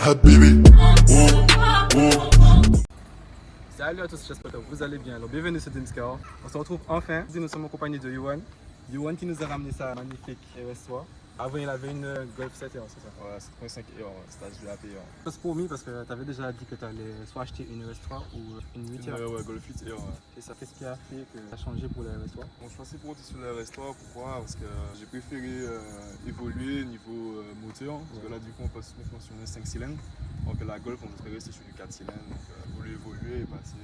Habibi. Salut à tous, j'espère que vous allez bien. Alors bienvenue sur Dimscar. On se retrouve enfin. Nous sommes en compagnie de Yohan. Yohan qui nous a ramené sa magnifique RS3. Avant il avait une Golf 7 c'est ça? Ouais, 7.5 stage de APR. C'est promis parce que tu avais déjà dit que tu allais soit acheter une RS3 ou une 8 Ouais, Golf 8 ouais. C'est ça. Qu'est-ce qui a fait que tu as changé pour la RS3? Bon, je pensais pour sur la RS3, pourquoi? Parce que j'ai préféré évoluer niveau moteur. Parce que là, du coup, on passe maintenant sur un 5 cylindres. Donc la Golf, on devrait rester sur du 4 cylindres. Donc, voulu évoluer et passer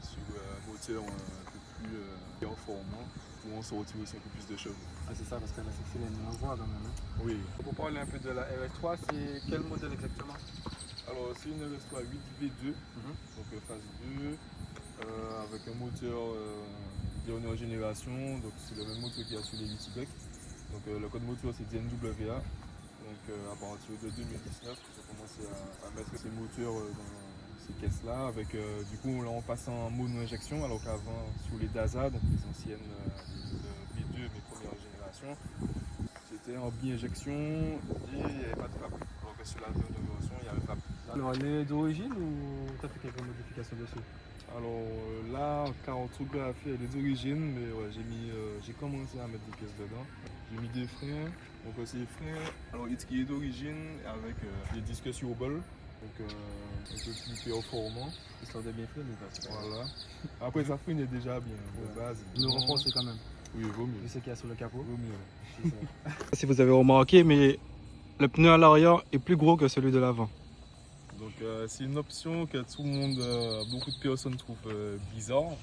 sur un moteur un peu plus performant où on se retire aussi un peu plus de chevaux. Ah, c'est ça, parce que la 5 cylindres, on en voit quand même. Hein? Oui. Pour parler un peu de la RS3, c'est quel modèle exactement? Alors, c'est une RS3 8V2, donc phase 2, avec un moteur dernière génération. Donc, c'est le même moteur qu'il y a sur les 8Y. Donc, le code moteur, c'est DNWA. Donc, à partir de 2019, j'ai commencé à mettre ces moteurs dans ces caisses-là. Avec, du coup, là, on passe en mono-injection, alors qu'avant, sur les DASA, donc les anciennes V2, mes premières générations, c'était en bi-injection et il n'y avait pas de FAP. Alors que sur la dernière version, il y a le FAP. Alors, elle est d'origine ou tu as fait quelques modifications dessus? Alors là, en carottographie, elle est d'origine, mais ouais, j'ai commencé à mettre des pièces dedans. J'ai mis des freins, donc c'est des freins alors, qui est d'origine avec des disques sur bol, donc un peu plus performant. Histoire de bien freiner, Voilà. Après, ça freine est déjà bien, de base. Le renforcer quand même. Oui, vaut mieux. Vu ce qu'il y a sur le capot. Vaut mieux. Si vous avez remarqué, mais le pneu à l'arrière est plus gros que celui de l'avant. Donc c'est une option que tout le monde, beaucoup de personnes trouvent bizarre.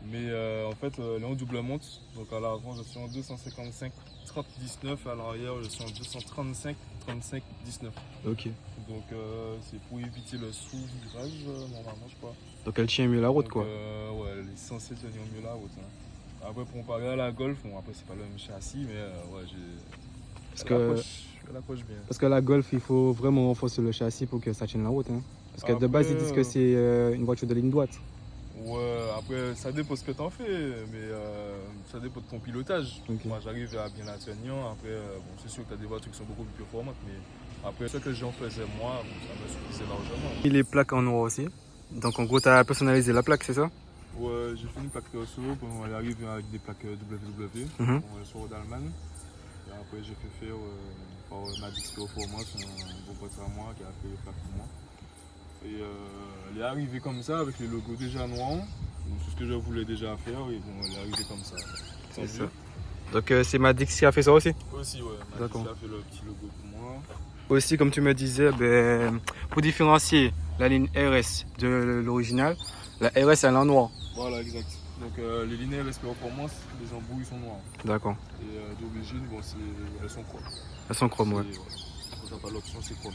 Mais en fait, elle est en double monte. Donc à l'avant, je suis en 255 30 19. À l'arrière, je suis en 235 35 19. Ok. Donc c'est pour éviter le sous-virage, normalement, je crois. Donc elle tient mieux la route, Donc, quoi. Ouais, elle est censée tenir mieux la route. Hein. Après, pour comparer à la Golf, bon, après, c'est pas le même châssis, mais ouais, elle approche bien. Parce que la Golf, il faut vraiment renforcer le châssis pour que ça tienne la route. Hein. Parce que de base, ils disent que c'est une voiture de ligne droite. Ouais, après, ça dépend ce que tu en fais, mais ça dépend de ton pilotage. Okay. Moi, j'arrive à bien la tenir. Après, bon, c'est sûr que tu as des voitures qui sont beaucoup plus performantes, mais après, ce que j'en faisais moi, bon, ça me suffisait largement. Et les plaques en noir aussi. Donc, en gros, tu as personnalisé la plaque, c'est ça? Ouais, j'ai fait une plaque perso, on est arrivé avec des plaques WW, on sort d'Allemagne. Et après, j'ai fait faire par Madix Performance, un bon pote à moi qui a fait les plaques pour moi. Et elle est arrivée comme ça avec les logos déjà noirs. C'est ce que je voulais déjà faire et bon, elle est arrivée comme ça. C'est ça. Donc c'est Madix qui a fait ça aussi? Aussi, ouais. Madix a fait le petit logo pour moi. Aussi, comme tu me disais, pour différencier la ligne RS de l'original, la RS elle est en noir. Voilà, exact. Donc les lignes RS Performance, les embouts sont noirs. D'accord. Et d'origine, bon, elles sont chromes. Elles sont chromes, ouais. Quand t'as pas l'option, c'est chrome.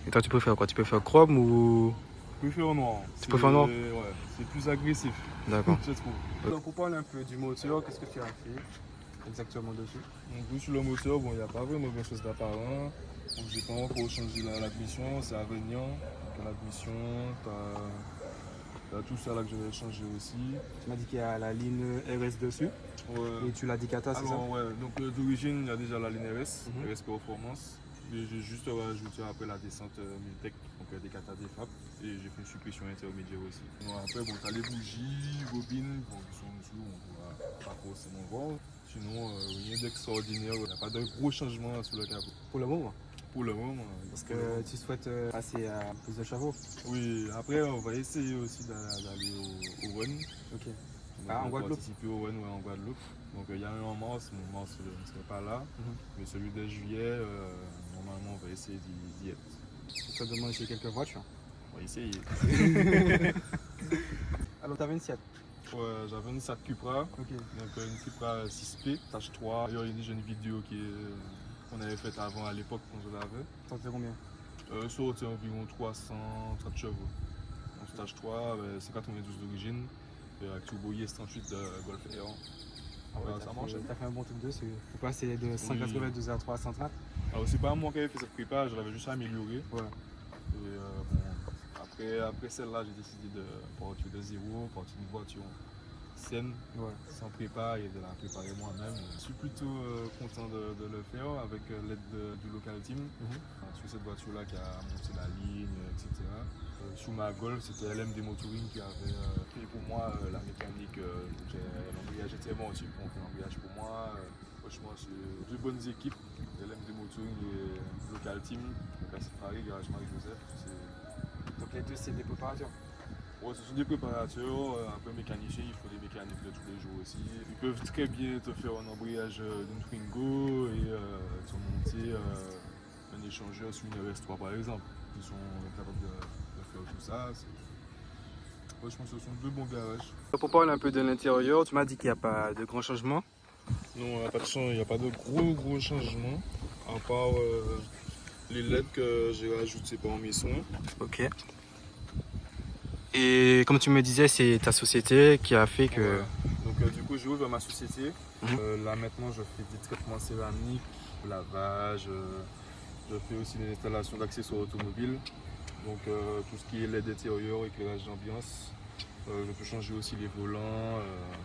Et toi, tu préfères quoi? Tu préfères chrome ou... Je préfère noir. Tu préfères noir? Ouais, c'est plus agressif. D'accord. Je trouve. Donc, pour parler un peu du moteur, qu'est-ce que tu as fait exactement dessus? Donc, sur le moteur, bon, il n'y a pas vraiment grand chose d'apparent. Donc, j'ai pas encore changé l'admission, c'est à venir. Donc, l'admission, t'as tout ça là que je vais changer aussi. Tu m'as dit qu'il y a la ligne RS dessus. Ouais. Et tu l'as dit Kata, c'est ça? Ouais, donc d'origine, il y a déjà la ligne RS, RS Performance. J'ai juste rajouté après la descente Miltech, donc des Kata des FAP. Et j'ai fait une suppression intermédiaire aussi. Donc, après, bon, t'as les bougies, bobines, bon, qui sont en dessous, on pourra pas forcément voir. Sinon, rien d'extraordinaire, il n'y a pas de gros changements sur le capot. Pour le moment? Pour le moment. Parce que tu souhaites passer à plus de chevaux? Oui, après, on va essayer aussi d'aller au Run. Ok. En Guadeloupe? Participer au Run, ouais, en Guadeloupe. Donc il y a un en mars, mon mars ne serait pas là. Mais celui de juillet, normalement, on va essayer d'y être. Ça demande chez quelques voitures? On va essayer. Alors, tu avais une Seat? Ouais, j'avais une Seat Cupra. Ok. Donc une Cupra 6P, tâche 3. D'ailleurs, il y a une vidéo qu'on avait faite avant à l'époque quand je l'avais. T'en fais combien? Ça retient environ 330 chevaux. Donc stage 3, c'est 92 d'origine. Avec turbo IS38 de Golf R. Ah ouais, ça marche. T'as fait un bon truc dessus. Faut passer de 192 à 330. Alors c'est pas moi qui avais fait cette prépa, je l'avais juste amélioré. Ouais. Et bon, après celle-là, j'ai décidé de partir de zéro, partir d'une voiture saine, Ouais. sans prépa et de la préparer moi-même. Je suis plutôt content de le faire avec l'aide du local team. Sur cette voiture-là qui a monté la ligne, etc. Sous ma Golf, c'était LMD Motoring qui avait fait pour moi la mécanique. L'embrayage était bon aussi, on fait l'embrayage pour moi. Franchement, c'est deux bonnes équipes, LMD Motoring et local team. Donc à Paris, Garage Marie-Joseph. Donc les deux, c'est des préparateurs. Ouais, ce sont des préparateurs, un peu mécaniciens, il faut des mécaniques de tous les jours aussi. Ils peuvent très bien te faire un embrayage d'une Twingo et te monter un échangeur sur une RS3 par exemple. Ils sont capables de faire tout ça. Franchement, ce sont deux bons garages. Pour parler un peu de l'intérieur, tu m'as dit qu'il n'y a pas de grands changements. Non, il n'y a pas de gros changements, à part les LED que j'ai rajoutés par mes soins. Ok. Et comme tu me disais, c'est ta société qui a fait que... Ouais. Donc du coup, j'ai ouvert ma société. Là maintenant, je fais des traitements céramiques, lavage. Je fais aussi des installations d'accessoires automobiles. Donc tout ce qui est LED intérieur, éclairage d'ambiance. Je peux changer aussi les volants,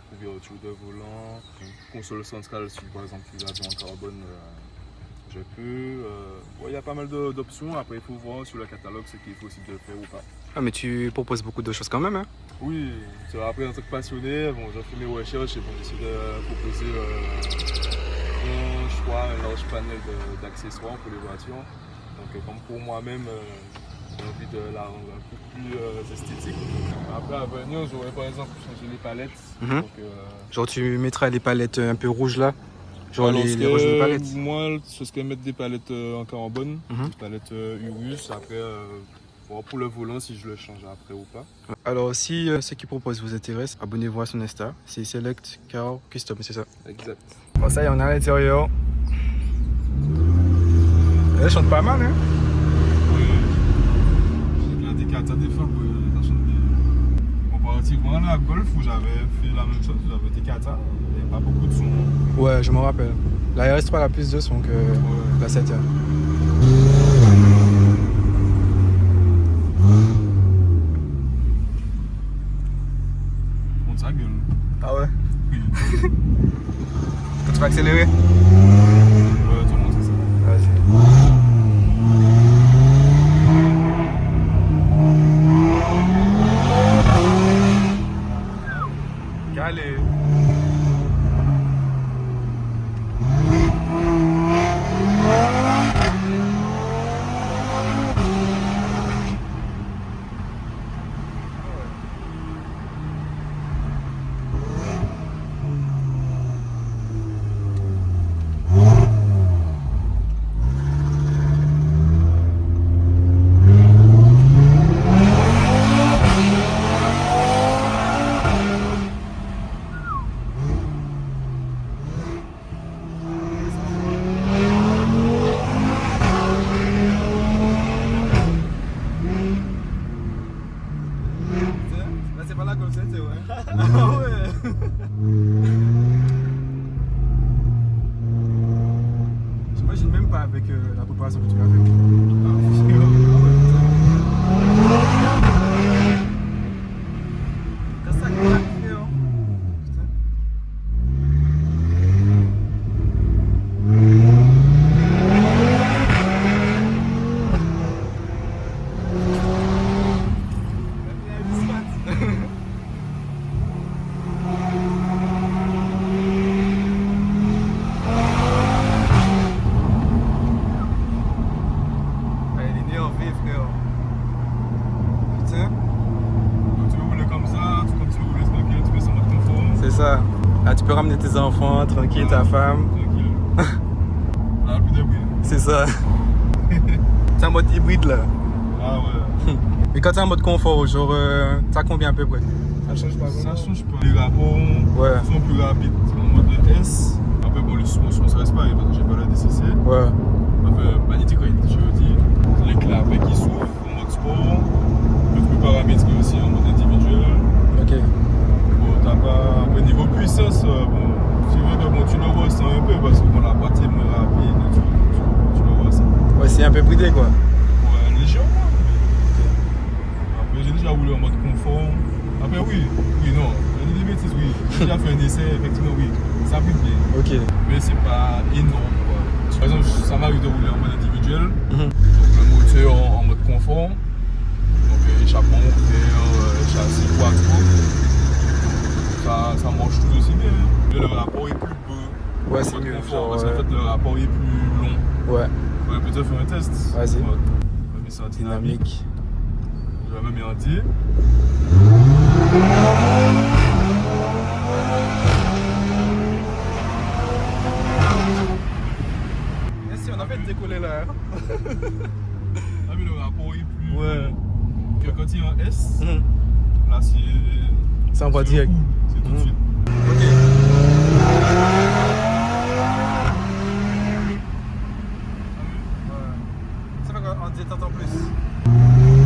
couverture de volant, console centrale si par exemple tu l'as en carbone. Je peux. Il y a pas mal d'options. Après, il faut voir sur le catalogue ce qui est possible de faire ou pas. Ah, mais tu proposes beaucoup de choses quand même, hein? Oui, après, en tant que passionné, j'ai fait mes recherches et j'essaie de proposer un choix, un large panel d'accessoires pour les voitures. Donc, comme pour moi-même, j'ai envie de la rendre un peu plus esthétique. Après, à venir, j'aurais par exemple changé les palettes. Donc, genre, tu mettras les palettes un peu rouges là? Genre les rouges de palettes? Moi, ce serait mettre des palettes en carbone, des palettes Urus. Après, pour le volant, si je le change après ou pas. Alors, si ce qu'il propose vous intéresse, abonnez-vous à son Insta. C'est Select Car Custom, c'est ça? Exact. Bon, ça y est, on est à l'intérieur. Elle chante pas mal, hein? Oui. La Decata des fois, ça chante bien. Comparativement à la Golf où j'avais fait la même chose, j'avais Decata. Il n'y avait pas beaucoup de son. Ouais, je me rappelle. La RS3 a plus de son que la 7. Monte sa gueule. Ah ouais? Oui. Quand tu vas accélérer? Ouais, tout le monde sait ça. Vas-y. Allez. Là, c'est pas là comme c'était, ouais. Ah ouais. J'imagine même pas avec la préparation que tu as fait. Quand ça claque, frère. Putain. Ça. Là, tu peux ramener tes enfants, tranquille, ta femme. Tranquille. Là, plus de bruit. C'est ça. C'est en mode hybride là. Ah ouais. Mais quand t'es en mode confort, genre, t'as combien à peu près? Ça change pas vraiment? Ça change pas. Les rapports sont plus rapides en mode S. Après, bon, les suspensions, ça reste pareil parce que j'ai pas la DCC. Ouais. Enfin, magnétique, je veux dire. Les clapets qui s'ouvrent en mode sport. Tu peux paramétrer aussi en mode individuel. Ok. Bon, t'as pas. Après, niveau puissance, bon, c'est vrai que bon, tu le ressens un peu parce que bon, la boîte est moins rapide, tu le ressens. Ouais, c'est un peu bridé quoi. Ouais, légèrement. Après, j'ai déjà roulé en mode confort. Après, oui, non. bêtises, oui. J'ai déjà fait un essai, effectivement, oui. Ça brille bien. Ok. Mais c'est pas énorme, quoi. Par exemple, ça m'arrive de rouler en mode individuel. Mhm. Donc le moteur en mode confort. Donc échappement ouvert, châssis quattro. Ça marche tout aussi bien. Mais le rapport est plus bas. Ouais, en c'est mode mieux. confort, Genre, parce qu'en fait, le rapport est plus long. ouais, On va peut-être faire un test. Vas-y. Ouais. On va mettre ça en dynamique. dynamique. Je vais même mettre en entier. Merci, on a fait décoller là. Ah mais le rapport est plus Ouais. long. Que quand il est en S, Mhm. là c'est... Ça envoie c'est direct. le coup, c'est tout de Mhm. suite. Ok. Ça fait qu'on dit t'entends plus.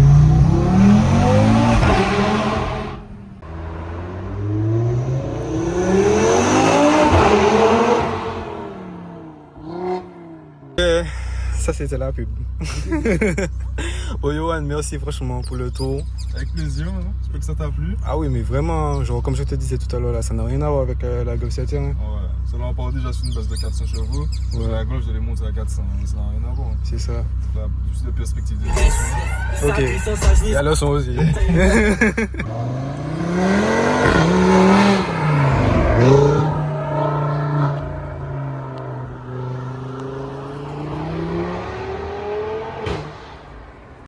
Ça c'était la pub. Oh Yohan, merci franchement pour le tour. Avec plaisir, hein. J'espère que ça t'a plu. Ah oui, mais vraiment, genre comme je te disais tout à l'heure, là, ça n'a rien à voir avec la Golf 7. Hein. Ouais, ça va part déjà sur une base de 400 chevaux. Ouais. La Golf, je l'ai monté à 400, mais ça n'a rien à voir. C'est ça. Là, juste de perspective de Ok. Il y a le son aussi.